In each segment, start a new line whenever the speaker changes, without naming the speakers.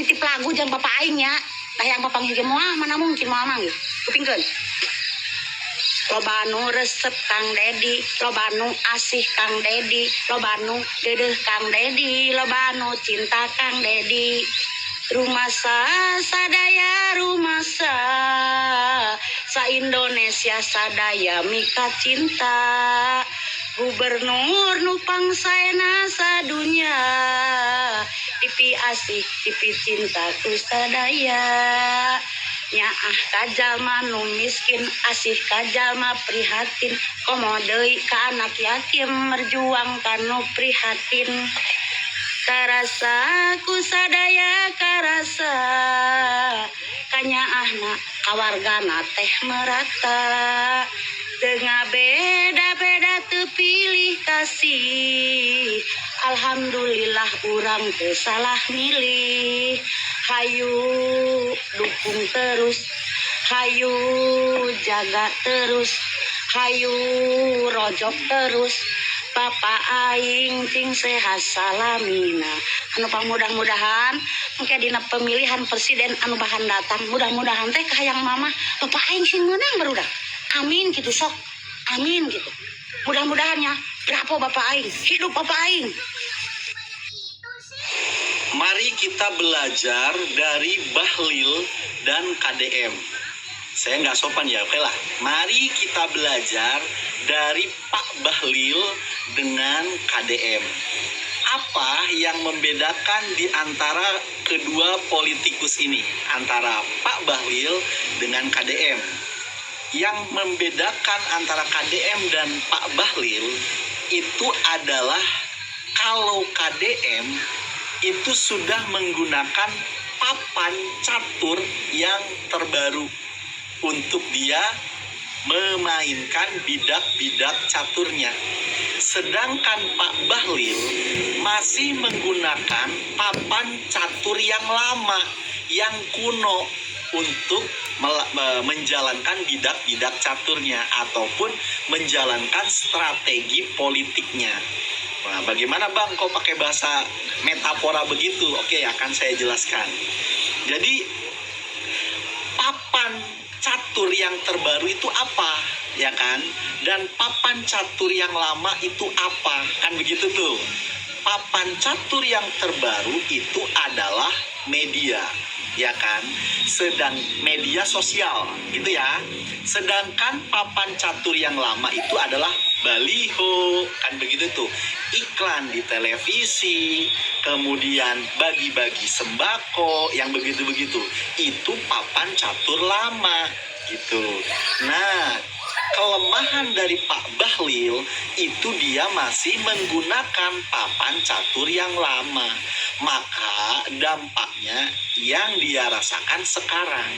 titip lagu jeung bapak aing nya. Tah yang bapak ngeuge moal mana mungkin moal mangga. Kupingkeun. Loba nu resep Kang Dedi, loba nu asih Kang Dedi, loba nu deudeuh Kang Dedi, loba nu cinta Kang Dedi. Rumasa sadaya rumasa, sa-Indonesia sadaya mika cinta. Gubernur nu pangsaena sadunya, tipi asih tipi cinta ku sadaya. Nyaah kajalma nu miskin, asih kajalma prihatin, komo deui ka anak yatim, merjuang kanu prihatin. Karasa ku sadaya karasa, kanyaahna kawargana teh merata. Tengah beda-beda teu pilih kasih, alhamdulillah urang teu salah milih. Hayu dukung terus, hayu jaga terus, hayu rojok terus. Bapak aing cing sehat salamina. Anu pamudah-mudahan engke dina pemilihan presiden anu bahan datang, mudah-mudahan teh kahayang mama bapak aing sing meunang barudak. Amin gitu sok. Amin gitu. Mudah-mudahannya berapa bapak aing, hidup bapak aing.
Mari kita belajar dari Bahlil dan KDM. Saya nggak sopan ya, oke lah. Mari kita belajar dari Pak Bahlil dengan KDM. Apa yang membedakan di antara kedua politikus ini? Antara Pak Bahlil dengan KDM. Yang membedakan antara KDM dan Pak Bahlil itu adalah kalau KDM itu sudah menggunakan papan catur yang terbaru untuk dia memainkan bidak-bidak caturnya. Sedangkan Pak Bahlil masih menggunakan papan catur yang lama, yang kuno untuk menjalankan bidak-bidak caturnya ataupun menjalankan strategi politiknya. Nah, bagaimana Bang kok pakai bahasa metafora begitu? Oke, akan saya jelaskan. Jadi papan catur yang terbaru itu apa, ya kan? Dan papan catur yang lama itu apa? Kan begitu tuh. Papan catur yang terbaru itu adalah media, ya kan? Sedang media sosial, gitu ya. Sedangkan papan catur yang lama itu adalah baliho, kan begitu tuh. Iklan di televisi, kemudian bagi-bagi sembako, yang begitu-begitu. Itu papan catur lama, gitu. Nah, kelemahan dari Pak Bahlil itu dia masih menggunakan papan catur yang lama. Maka dampaknya yang dia rasakan sekarang.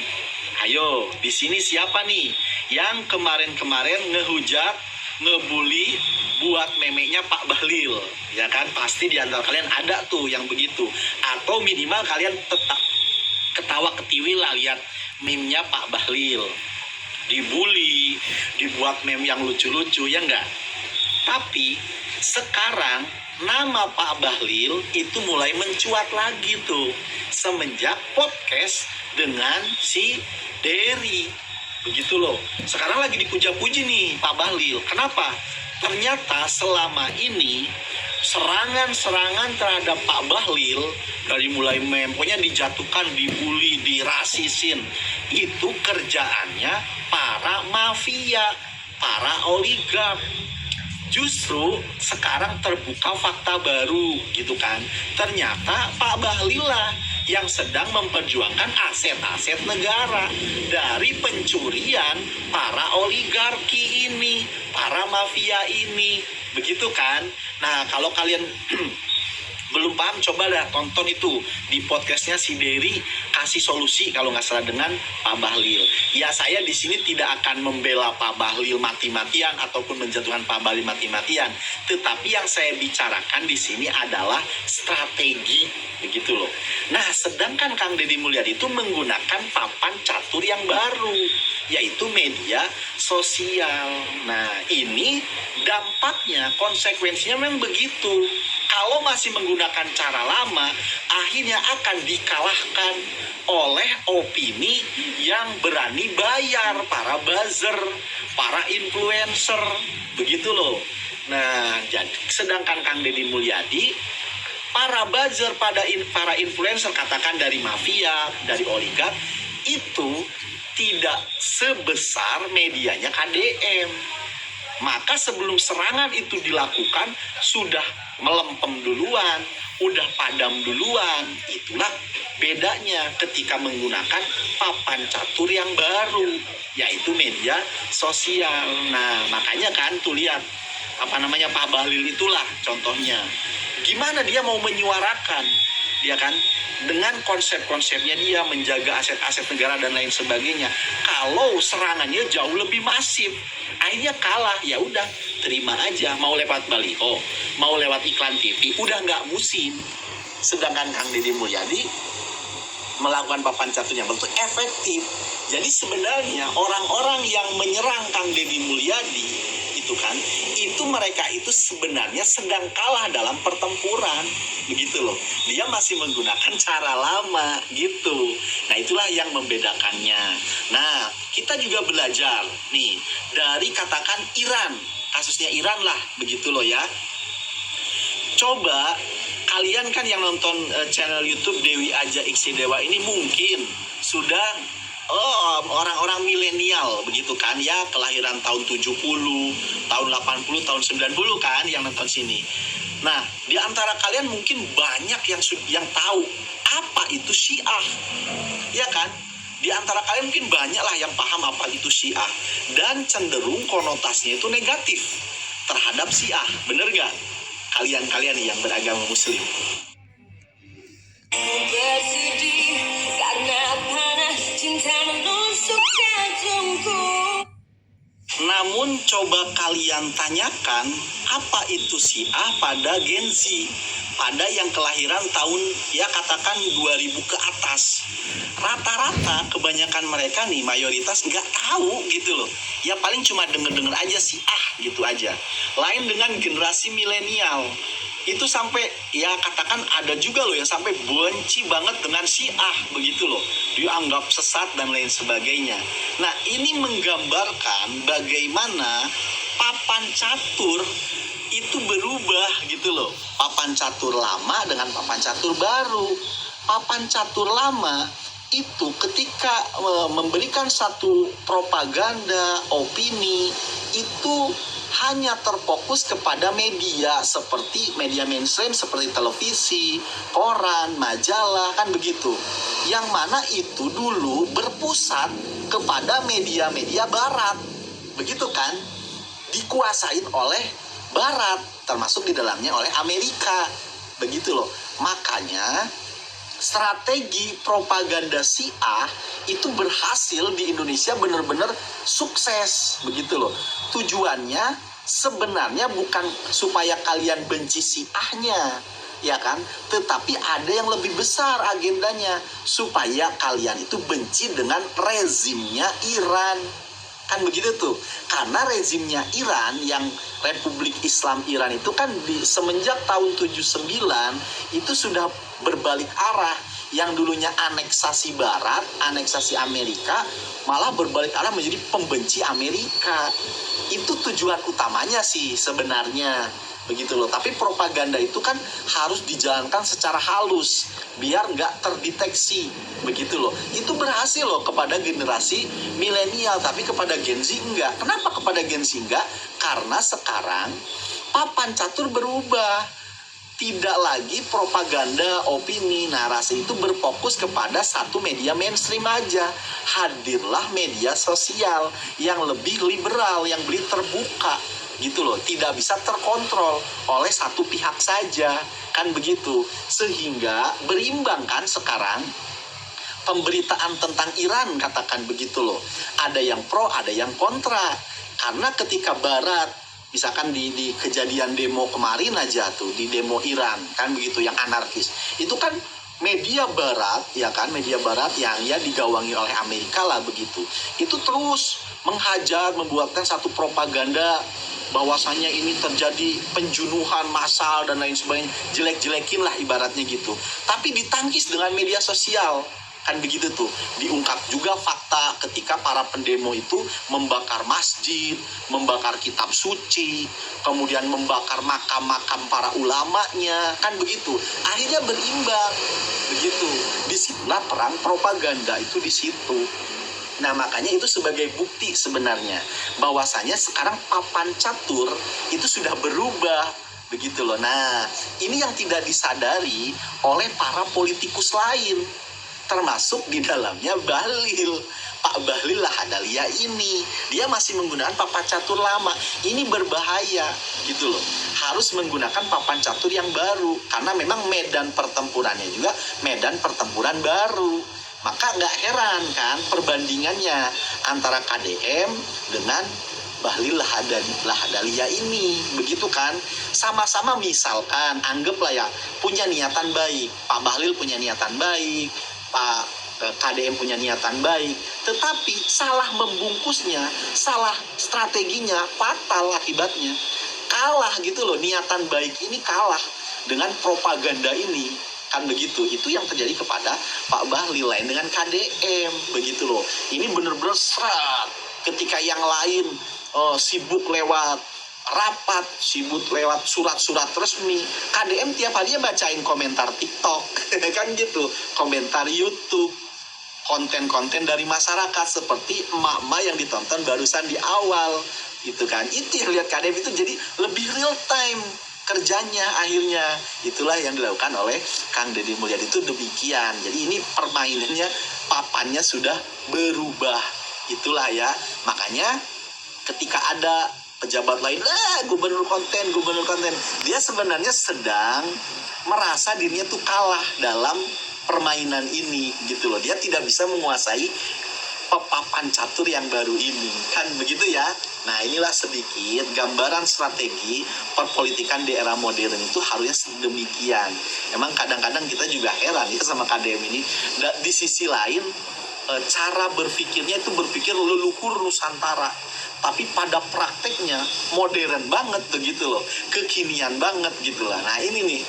Ayo, di sini siapa nih yang kemarin-kemarin ngehujat, ngebully buat memeknya Pak Bahlil? Ya kan, pasti di antara kalian ada tuh yang begitu. Atau minimal kalian tetap ketawa ketiwi lah lihat meme-nya Pak Bahlil. Dibully, dibuat meme yang lucu-lucu, ya enggak? Tapi sekarang nama Pak Bahlil itu mulai mencuat lagi tuh semenjak podcast dengan si Dery. Begitu loh. Sekarang lagi dipuja-puji nih Pak Bahlil. Kenapa? Ternyata selama ini serangan-serangan terhadap Pak Bahlil dari mulai meme, pokoknya dijatuhkan, dibully, dirasisin. Itu kerjaannya para mafia, para oligark. Justru sekarang terbuka fakta baru gitu kan. Ternyata Pak Bahlil lah yang sedang memperjuangkan aset-aset negara dari pencurian para oligarki ini, para mafia ini. Begitu kan? Nah, kalau kalian belum paham, coba dah tonton itu di podcastnya si Dery kasih solusi kalau nggak salah dengan Pak Bahlil. Ya, saya di sini tidak akan membela Pak Bahlil mati-matian ataupun menjatuhkan Pak Bahlil mati-matian. Tetapi yang saya bicarakan di sini adalah strategi, begitu loh. Nah, sedangkan Kang Deddy Mulyadi itu menggunakan papan catur yang baru, yaitu media sosial. Nah, ini dampaknya, konsekuensinya memang begitu. Kalau masih menggunakan cara lama, akhirnya akan dikalahkan oleh opini yang berani bayar, para buzzer, para influencer, begitu loh. Nah, jadi sedangkan Kang Deddy Mulyadi, para buzzer, para influencer, katakan dari mafia, dari oligark, itu tidak sebesar medianya KDM. Maka sebelum serangan itu dilakukan, sudah melempem duluan, udah padam duluan. Itulah bedanya ketika menggunakan papan catur yang baru, yaitu media sosial. Nah, makanya kan tuh lihat, Pak Bahlil itulah contohnya. Gimana dia mau menyuarakan, dia kan, dengan konsep-konsepnya dia menjaga aset-aset negara dan lain sebagainya. Kalau serangannya jauh lebih masif, akhirnya kalah. Ya udah, terima aja. Mau lewat baliho, mau lewat iklan TV, udah nggak musim. Sedangkan Kang Deddy Mulyadi melakukan papan catur yang betul efektif. Jadi sebenarnya orang-orang yang menyerang Kang Deddy Mulyadi itu mereka itu sebenarnya sedang kalah dalam pertempuran, begitu loh. Dia masih menggunakan cara lama gitu. Nah, itulah yang membedakannya. Nah, kita juga belajar nih dari katakan Iran, kasusnya Iran lah, begitu loh ya. Coba kalian kan yang nonton channel YouTube Dewi Aja Iksi Dewa ini mungkin sudah orang-orang milenial begitu kan ya, kelahiran tahun 70, tahun 80, tahun 90 kan yang nonton sini. Nah, di antara kalian mungkin banyak yang tahu apa itu Syiah. Ya kan? Di antara kalian mungkin banyak lah yang paham apa itu Syiah, dan cenderung konotasinya itu negatif terhadap Syiah. Bener gak? Kalian yang beragama Muslim.
Bersedih karena panas cinta menusuk jantungku.
Namun coba kalian tanyakan apa itu Syiah pada Gen Z, pada yang kelahiran tahun ya katakan 2000 ke atas. Rata-rata kebanyakan mereka nih mayoritas nggak tahu gitu loh. Ya paling cuma denger-denger aja Syiah gitu aja. Lain dengan generasi milenial. Itu sampai ya katakan ada juga loh yang sampai benci banget dengan Syiah begitu loh, dianggap sesat dan lain sebagainya. Nah, ini menggambarkan bagaimana papan catur itu berubah gitu loh. Papan catur lama dengan papan catur baru. Papan catur lama itu ketika memberikan satu propaganda, opini, itu hanya terfokus kepada media seperti media mainstream seperti televisi, koran, majalah, kan begitu. Yang mana itu dulu berpusat kepada media-media barat. Begitu kan? Dikuasain oleh barat, termasuk di dalamnya oleh Amerika. Begitu loh. Makanya strategi propaganda Syiah itu berhasil di Indonesia benar-benar sukses begitu loh. Tujuannya sebenarnya bukan supaya kalian benci Syiahnya, ya kan? Tetapi ada yang lebih besar agendanya, supaya kalian itu benci dengan rezimnya Iran. Kan begitu tuh. Karena rezimnya Iran yang Republik Islam Iran itu kan semenjak tahun 79 itu sudah berbalik arah. Yang dulunya aneksasi Barat, aneksasi Amerika, malah berbalik arah menjadi pembenci Amerika. Itu tujuan utamanya sih sebenarnya. Begitu loh. Tapi propaganda itu kan harus dijalankan secara halus biar nggak terdeteksi. Begitu loh. Itu berhasil loh kepada generasi milenial, tapi kepada Gen Z enggak. Kenapa kepada Gen Z enggak? Karena sekarang papan catur berubah. Tidak lagi propaganda, opini, narasi itu berfokus kepada satu media mainstream aja. Hadirlah media sosial yang lebih liberal, yang lebih terbuka. Gitu loh, tidak bisa terkontrol oleh satu pihak saja. Kan begitu. Sehingga berimbang kan sekarang pemberitaan tentang Iran, katakan begitu loh. Ada yang pro, ada yang kontra. Karena ketika Barat, misalkan di kejadian demo kemarin aja tuh, di demo Iran, kan begitu, yang anarkis. Itu kan media Barat, ya kan, media Barat yang ya digawangi oleh Amerika lah begitu. Itu terus menghajar, membuatkan satu propaganda bahwasanya ini terjadi penjunuhan massal dan lain sebagainya, jelek-jelekin lah ibaratnya gitu. Tapi ditangkis dengan media sosial, kan begitu tuh. Diungkap juga fakta ketika para pendemo itu membakar masjid, membakar kitab suci, kemudian membakar makam-makam para ulamanya, kan begitu. Akhirnya berimbang, begitu. Disitulah perang propaganda itu di situ. Nah, makanya itu sebagai bukti sebenarnya bahwasanya sekarang papan catur itu sudah berubah, begitu loh. Nah, ini yang tidak disadari oleh para politikus lain, termasuk di dalamnya Bahlil. Pak Bahlil Lahadalia ini, dia masih menggunakan papan catur lama. Ini berbahaya, gitu loh. Harus menggunakan papan catur yang baru, karena memang medan pertempurannya juga medan pertempuran baru. Maka nggak heran kan perbandingannya antara KDM dengan Bahlil Lahadalia ini, begitu kan? Sama-sama misalkan, anggaplah ya, punya niatan baik. Pak Bahlil punya niatan baik, Pak KDM punya niatan baik, tetapi salah membungkusnya, salah strateginya, fatal akibatnya. Kalah gitu loh, niatan baik ini kalah dengan propaganda ini. Kan begitu, itu yang terjadi kepada Pak Bahlil. Lain dengan KDM, begitu loh. Ini bener-bener serat. Ketika yang lain sibuk lewat rapat, sibuk lewat surat-surat resmi, KDM tiap harinya bacain komentar TikTok, kan gitu, komentar YouTube, konten-konten dari masyarakat seperti emak-emak yang ditonton barusan di awal, gitu kan. Itu yang lihat KDM itu jadi lebih real time kerjanya akhirnya. Itulah yang dilakukan oleh Kang Deddy Mulyadi itu demikian. Jadi ini permainannya, papannya sudah berubah. Itulah ya, makanya ketika ada pejabat lain, gubernur konten, dia sebenarnya sedang merasa dirinya tuh kalah dalam permainan ini, gitu loh. Dia tidak bisa menguasai papan catur yang baru ini, kan begitu ya. Nah, inilah sedikit gambaran strategi perpolitikan di era modern itu harusnya demikian. Emang kadang-kadang kita juga heran ya sama KDM ini. Di sisi lain, cara berpikirnya itu berpikir leluhur Nusantara, tapi pada prakteknya modern banget begitu loh, kekinian banget gitu lah. Nah ini nih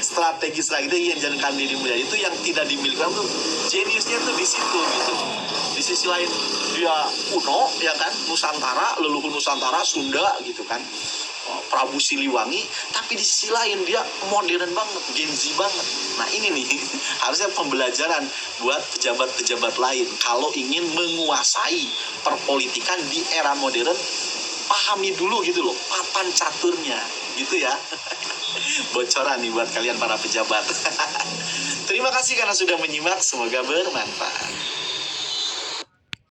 strategi yang jalankan Deddy Mulyadi itu yang tidak dimiliki tuh, jeniusnya tuh di situ gitu. Di sisi lain dia kuno ya kan, Nusantara, leluhur Nusantara, Sunda gitu kan, Prabu Siliwangi, tapi di sisi lain dia modern banget, Gen Z banget. Nah ini nih harusnya pembelajaran buat pejabat-pejabat lain kalau ingin menguasai perpolitikan di era modern. Pahami dulu gitu loh papan caturnya, gitu ya. Bocoran nih buat kalian para pejabat. Terima kasih karena sudah menyimak, semoga bermanfaat.